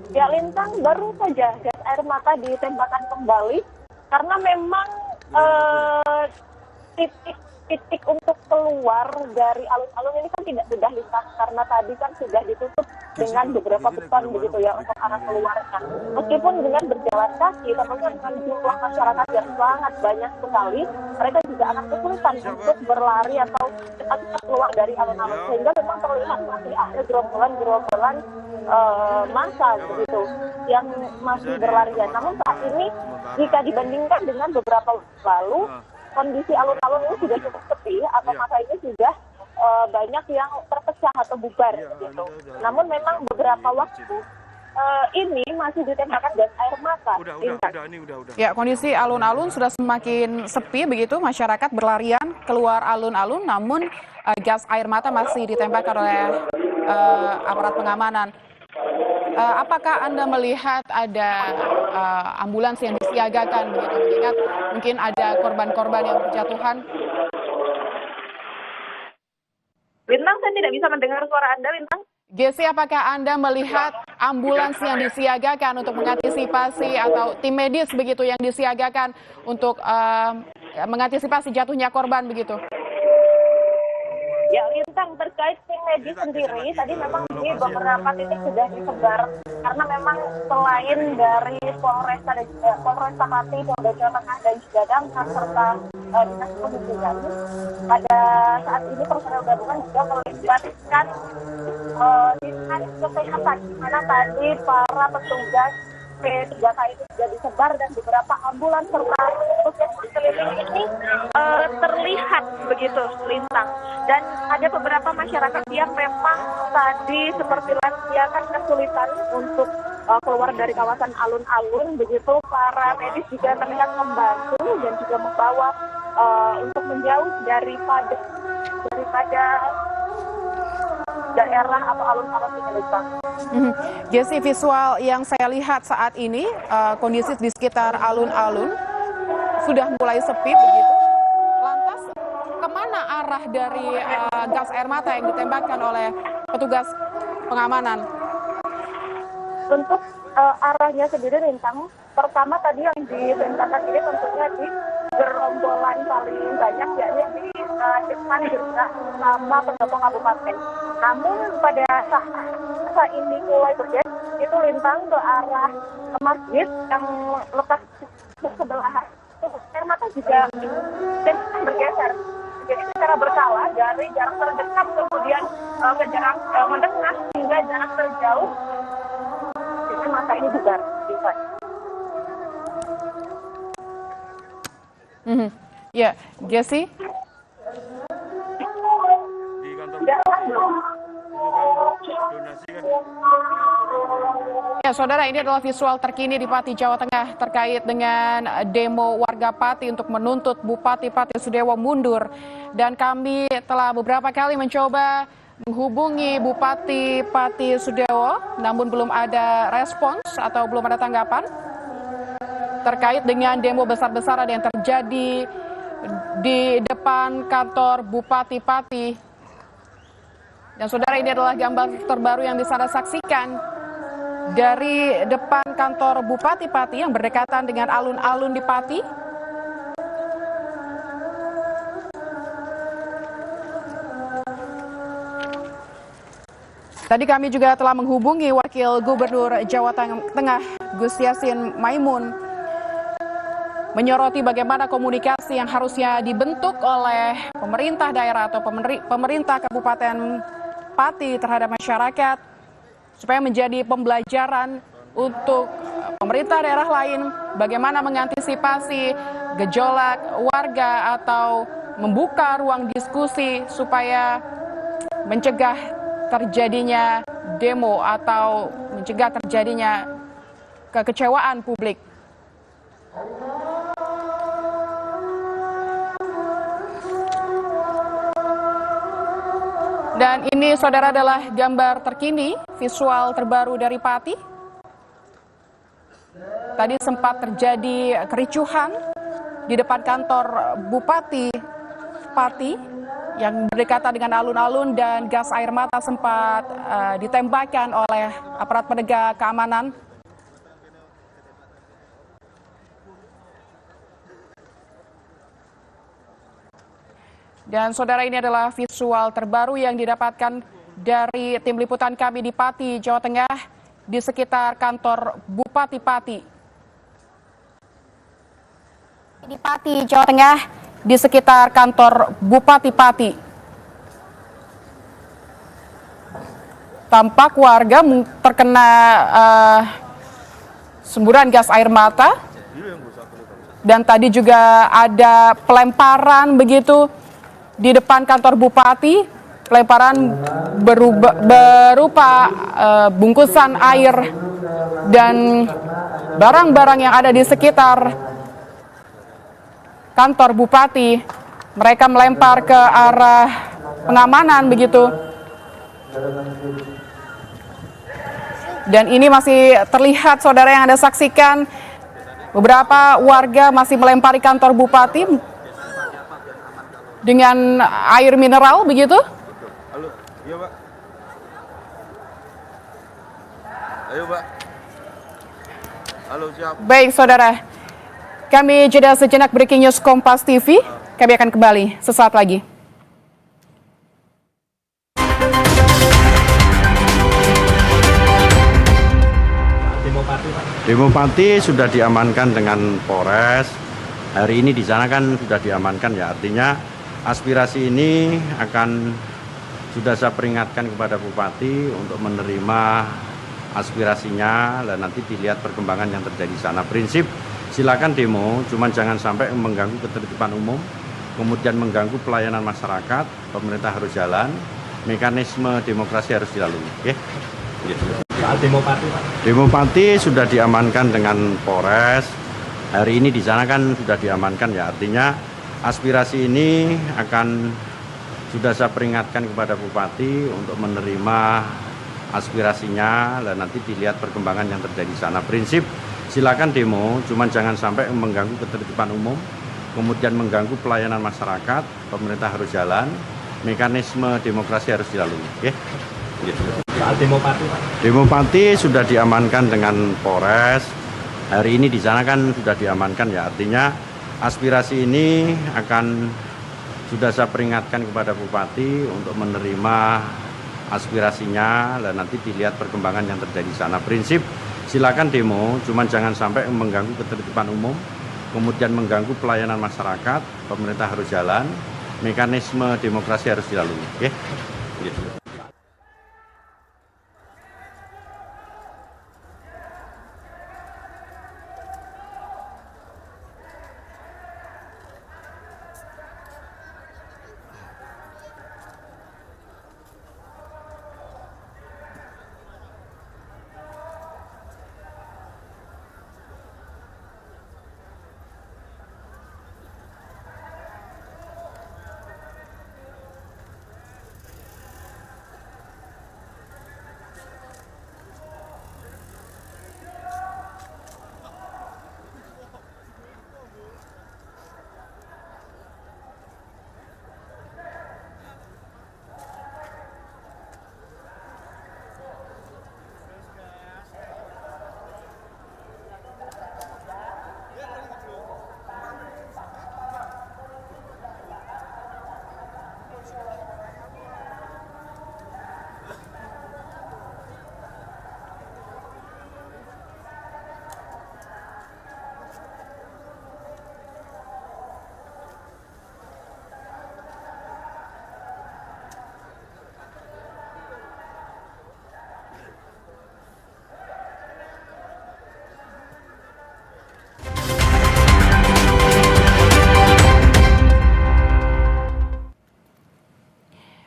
Ya, Lintang, baru saja gas air mata ditembakkan kembali karena memang titik untuk keluar dari alun-alun ini kan tidak mudah, Lintang, karena tadi kan sudah ditutup dengan beberapa beton begitu ya untuk arah keluarnya. Meskipun dengan berjalan kaki, tentunya dengan jumlah masyarakat yang sangat banyak sekali, mereka juga akan kesulitan untuk berlari atau cepat-cepat keluar dari alun-alun, sehingga memang terlihat masih ada gerombolan massa begitu yang masih berlarian. Namun saat ini jika dibandingkan dengan beberapa waktu lalu, kondisi alun-alun ini sudah cukup sepi atau masa ini sudah banyak yang terpecah atau bubar gitu. Namun memang beberapa waktu ini masih ditembakkan gas air mata. Udah. Ya, kondisi alun-alun sudah semakin sepi begitu, masyarakat berlarian keluar alun-alun, namun gas air mata masih ditembakkan oleh aparat pengamanan. Apakah Anda melihat ada ambulans yang disiagakan begitu, mengingat mungkin ada korban-korban yang berjatuhan? Lintang, saya tidak bisa mendengar suara Anda, Lintang. Gesi, apakah Anda melihat ambulans yang disiagakan untuk mengantisipasi atau tim medis begitu yang disiagakan untuk mengantisipasi jatuhnya korban begitu? Ya, Lintang, terkait tim medis sendiri, tadi memang di beberapa titik sudah disebar karena memang selain dari Polresta Pati, Polda Jawa Tengah dan juga Damkar serta Dinas Perhubungan, pada saat ini personel gabungan juga melibatkan dinas kesehatan, di mana tadi para petugas P3K itu sudah disebar dan beberapa ambulans serta puskesmas keliling ini terlihat begitu, Lintang. Dan ada beberapa masyarakat yang memang tadi seperti lansia kan kesulitan untuk keluar dari kawasan alun-alun begitu. Para medis juga terlihat membantu dan juga membawa untuk menjauh daripada daerah atau alun-alun ini, Lintang. Jesse, visual yang saya lihat saat ini, kondisi di sekitar alun-alun sudah mulai sepi begitu. Lantas, kemana arah dari gas air mata yang ditembakkan oleh petugas pengamanan? Untuk arahnya sendiri, Lintang, pertama tadi yang ditembakkan ini tentunya di gerombolan paling banyak, yakni di depan gerbang sama pendopo kabupaten. Namun pada saat ini mulai bergeser, itu, Lintang, ke arah masjid yang letak sebelah air mata juga bergeser. Jadi secara berkala dari jarak terdekat kemudian ke jarak menengah hingga jarak terjauh, jadi masa ini bubar. Ya, Jesse. Ya, saudara, ini adalah visual terkini di Pati, Jawa Tengah terkait dengan demo warga Pati untuk menuntut Bupati Pati Sudewo mundur. Dan kami telah beberapa kali mencoba menghubungi Bupati Pati Sudewo, namun belum ada respons atau belum ada tanggapan terkait dengan demo besar-besaran yang terjadi di depan kantor Bupati Pati. Dan saudara, ini adalah gambar terbaru yang bisa Anda saksikan dari depan kantor Bupati Pati yang berdekatan dengan alun-alun di Pati. Tadi kami juga telah menghubungi Wakil Gubernur Jawa Tengah Gus Yassin Maimun, menyoroti bagaimana komunikasi yang harusnya dibentuk oleh pemerintah daerah atau pemerintah Kabupaten Pati terhadap masyarakat supaya menjadi pembelajaran untuk pemerintah daerah lain bagaimana mengantisipasi gejolak warga atau membuka ruang diskusi supaya mencegah terjadinya demo atau mencegah terjadinya kekecewaan publik. Dan ini, saudara, adalah gambar terkini, visual terbaru dari Pati. Tadi sempat terjadi kericuhan di depan kantor Bupati Pati yang berdekatan dengan alun-alun dan gas air mata sempat ditembakkan oleh aparat penegak keamanan. Dan saudara, ini adalah visual terbaru yang didapatkan dari tim liputan kami di Pati, Jawa Tengah, di sekitar kantor Bupati Pati. Di Pati, Jawa Tengah, di sekitar kantor Bupati Pati. Tampak warga terkena semburan gas air mata. Dan tadi juga ada pelemparan begitu di depan kantor Bupati, pelemparan berupa bungkusan air dan barang-barang yang ada di sekitar kantor Bupati. Mereka melempar ke arah pengamanan begitu. Dan ini masih terlihat, saudara, yang Anda saksikan, beberapa warga masih melempari kantor Bupati dengan air mineral begitu. Halo, iya Pak. Ayo Pak. Halo, siap. Baik saudara, kami jeda sejenak, breaking news Kompas TV. Kami akan kembali sesaat lagi. Demo Pati sudah diamankan dengan Polres. Hari ini di sana kan sudah diamankan ya, artinya aspirasi ini sudah saya peringatkan kepada Bupati untuk menerima aspirasinya, dan nanti dilihat perkembangan yang terjadi di sana. Prinsip silakan demo, cuman jangan sampai mengganggu ketertiban umum, kemudian mengganggu pelayanan masyarakat. Pemerintah harus jalan, mekanisme demokrasi harus dilalui. Oke? Soal demo Pati, Pak. Demo Pati sudah diamankan dengan Polres. Hari ini di sana kan sudah diamankan ya, artinya aspirasi ini sudah saya peringatkan kepada Bupati untuk menerima aspirasinya, dan nanti dilihat perkembangan yang terjadi di sana. Prinsip silakan demo, cuman jangan sampai mengganggu ketertiban umum, kemudian mengganggu pelayanan masyarakat. Pemerintah harus jalan, mekanisme demokrasi harus dilalui. Oke? Soal demo Pati, Pak. Demo Pati sudah diamankan dengan Polres. Hari ini di sana kan sudah diamankan ya, artinya aspirasi ini sudah saya peringatkan kepada Bupati untuk menerima aspirasinya, dan nanti dilihat perkembangan yang terjadi di sana. Prinsip silakan demo, cuman jangan sampai mengganggu ketertiban umum, kemudian mengganggu pelayanan masyarakat. Pemerintah harus jalan, mekanisme demokrasi harus dilalui. Oke?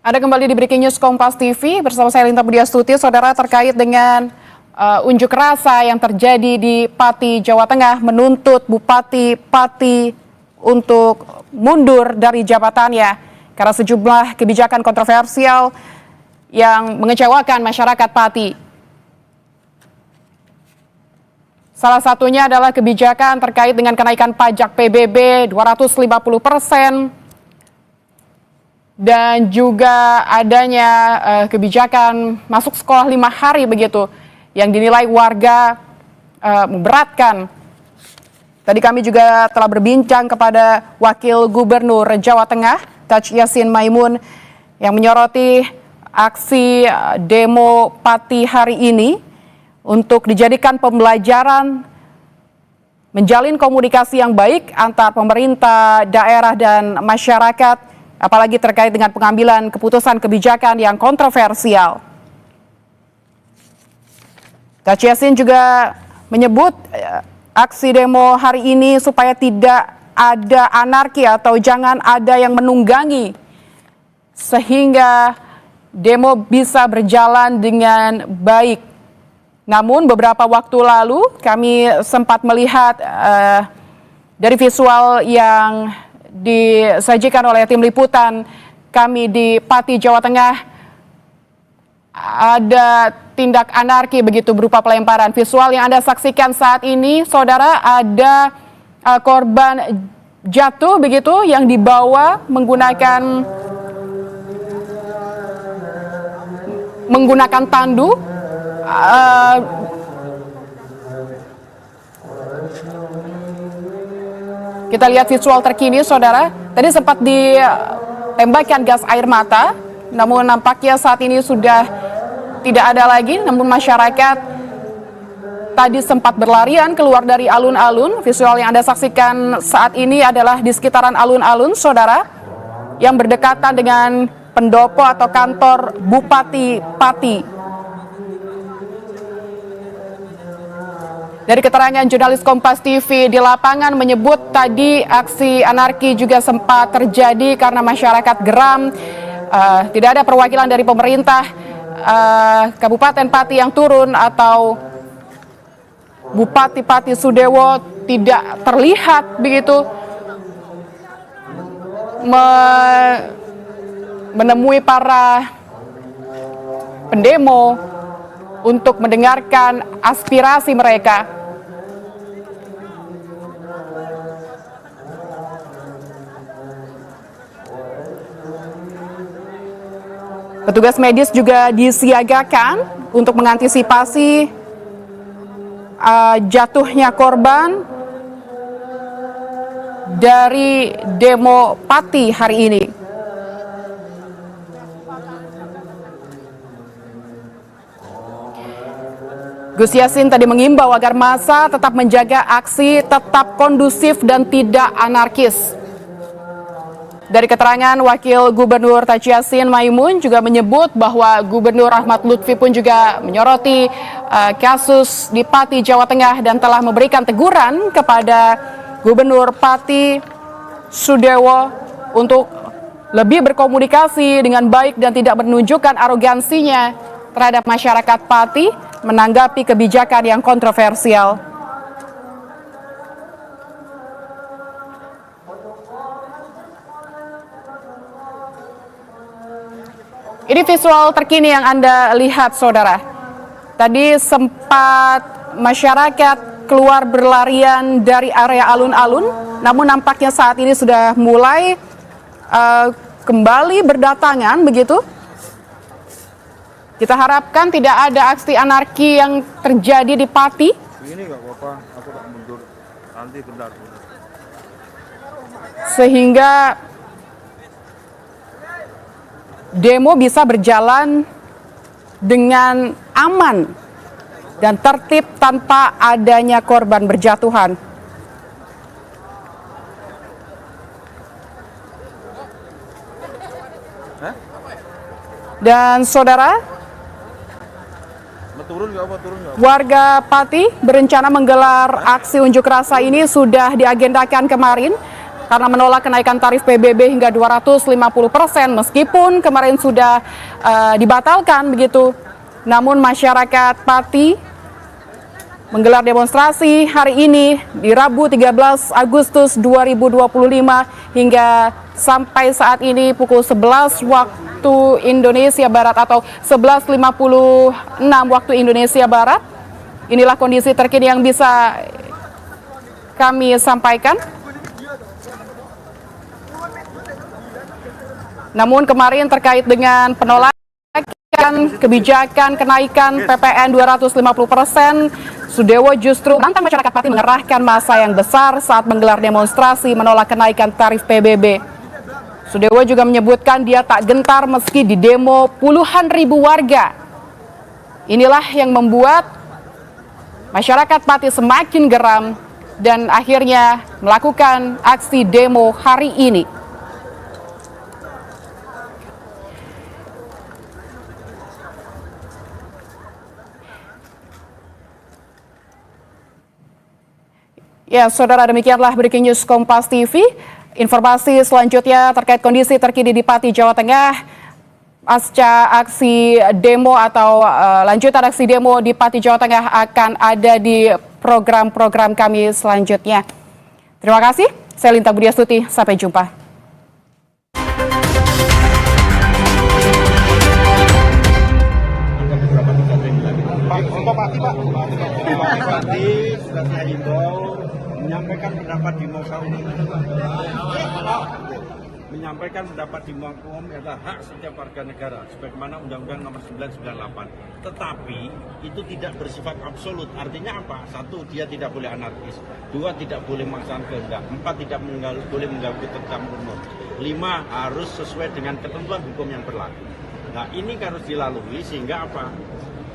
Anda kembali di Breaking News Kompas TV bersama saya Linta Budia Stuti. Saudara, terkait dengan unjuk rasa yang terjadi di Pati, Jawa Tengah, menuntut Bupati Pati untuk mundur dari jabatannya karena sejumlah kebijakan kontroversial yang mengecewakan masyarakat Pati. Salah satunya adalah kebijakan terkait dengan kenaikan pajak PBB 250%. dan juga adanya kebijakan masuk sekolah 5 hari begitu yang dinilai warga memberatkan. Tadi kami juga telah berbincang kepada Wakil Gubernur Jawa Tengah, Taj Yassin Maimun, yang menyoroti aksi demo Pati hari ini untuk dijadikan pembelajaran menjalin komunikasi yang baik antar pemerintah, daerah, dan masyarakat, apalagi terkait dengan pengambilan keputusan kebijakan yang kontroversial. Taj Yassin juga menyebut aksi demo hari ini supaya tidak ada anarki atau jangan ada yang menunggangi, sehingga demo bisa berjalan dengan baik. Namun beberapa waktu lalu kami sempat melihat dari visual yang disajikan oleh tim liputan kami di Pati, Jawa Tengah, ada tindak anarki begitu berupa pelemparan. Visual yang Anda saksikan saat ini, saudara, ada korban jatuh begitu yang dibawa menggunakan tandu. Kita lihat visual terkini, saudara. Tadi sempat ditembakkan gas air mata, namun nampaknya saat ini sudah tidak ada lagi. Namun masyarakat tadi sempat berlarian keluar dari alun-alun. Visual yang Anda saksikan saat ini adalah di sekitaran alun-alun, saudara, yang berdekatan dengan pendopo atau kantor Bupati Pati. Dari keterangan jurnalis Kompas TV di lapangan menyebut tadi aksi anarki juga sempat terjadi karena masyarakat geram. Tidak ada perwakilan dari pemerintah Kabupaten Pati yang turun atau Bupati Pati Sudewo tidak terlihat begitu menemui para pendemo untuk mendengarkan aspirasi mereka. Petugas medis juga disiagakan untuk mengantisipasi jatuhnya korban dari demo Pati hari ini. Gus Yassin tadi mengimbau agar massa tetap menjaga aksi tetap kondusif dan tidak anarkis. Dari keterangan Wakil Gubernur Taj Yassin Maimun juga menyebut bahwa Gubernur Ahmad Lutfi pun juga menyoroti kasus di Pati, Jawa Tengah, dan telah memberikan teguran kepada Gubernur Pati Sudewo untuk lebih berkomunikasi dengan baik dan tidak menunjukkan arogansinya terhadap masyarakat Pati menanggapi kebijakan yang kontroversial. Ini visual terkini yang Anda lihat, saudara. Tadi sempat masyarakat keluar berlarian dari area alun-alun, namun nampaknya saat ini sudah mulai kembali berdatangan begitu. Kita harapkan tidak ada aksi anarki yang terjadi di Pati. Ini nggak apa-apa, aku tak mundur. Nanti bentar. Sehingga demo bisa berjalan dengan aman dan tertib tanpa adanya korban berjatuhan. Dan saudara, warga Pati berencana menggelar aksi unjuk rasa ini sudah diagendakan kemarin karena menolak kenaikan tarif PBB hingga 250%, meskipun kemarin sudah dibatalkan begitu. Namun masyarakat Pati menggelar demonstrasi hari ini di Rabu 13 Agustus 2025 hingga sampai saat ini pukul 11 waktu Indonesia Barat atau 11.56 waktu Indonesia Barat. Inilah kondisi terkini yang bisa kami sampaikan. Namun kemarin terkait dengan penolakan kebijakan kenaikan PPN 250%, Sudewo justru menantang masyarakat Pati mengerahkan massa yang besar saat menggelar demonstrasi menolak kenaikan tarif PBB. Sudewo juga menyebutkan dia tak gentar meski di demo puluhan ribu warga. Inilah yang membuat masyarakat Pati semakin geram dan akhirnya melakukan aksi demo hari ini. Ya, saudara, demikianlah Breaking News Kompas TV. Informasi selanjutnya terkait kondisi terkini di Pati, Jawa Tengah. Pasca aksi demo atau lanjutan aksi demo di Pati, Jawa Tengah akan ada di program-program kami selanjutnya. Terima kasih. Saya Linta Budiastuti. Sampai jumpa. Pati sudah saya himbau menyampaikan pendapat di muka umum. Menyampaikan pendapat di muka umum adalah hak setiap warga negara sebagaimana Undang-Undang Nomor 998. Tetapi itu tidak bersifat absolut. Artinya apa? Satu, dia tidak boleh anarkis. Dua, tidak boleh memaksakan kehendak. Empat, tidak boleh mengganggu ketertiban umum. Lima, harus sesuai dengan ketentuan hukum yang berlaku. Nah, ini harus dilalui sehingga apa?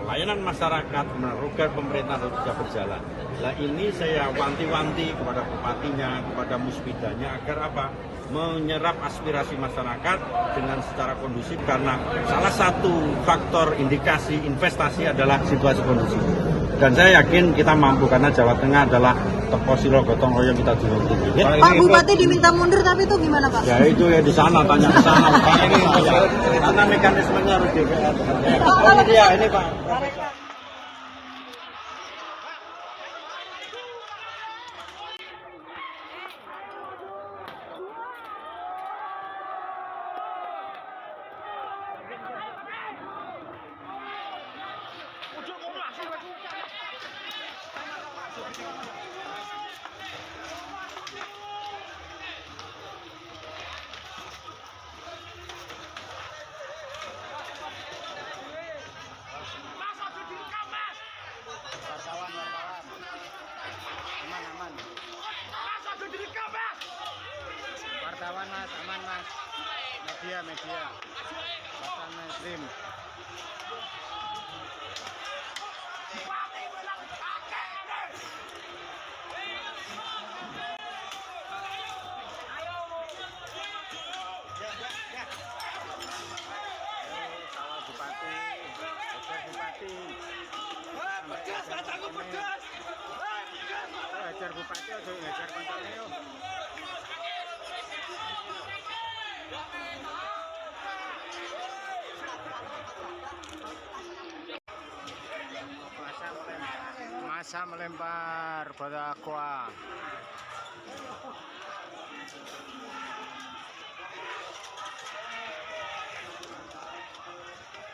Pelayanan masyarakat meroga pemerintah harus bisa berjalan. Nah, ini saya wanti-wanti kepada bupatinya, kepada musbidanya agar apa? Menyerap aspirasi masyarakat dengan secara kondusif karena salah satu faktor indikasi investasi adalah situasi kondusif. Dan saya yakin kita mampu karena Jawa Tengah adalah teko silo gotong royong kita junjung tinggi. Pak Bupati diminta mundur tapi itu gimana Pak? Ya itu ya di sana, tanya ke sana. Pak ini karena mekanismenya harus DPR. Ini dia, ini Pak. Wartawan mas, aman mas. Media. Wartawan mainstream. Sawah Bupati, Hajar Bupati. Hajar Bupati, hajar kontolnya yuk. Masa melempar botol aqua.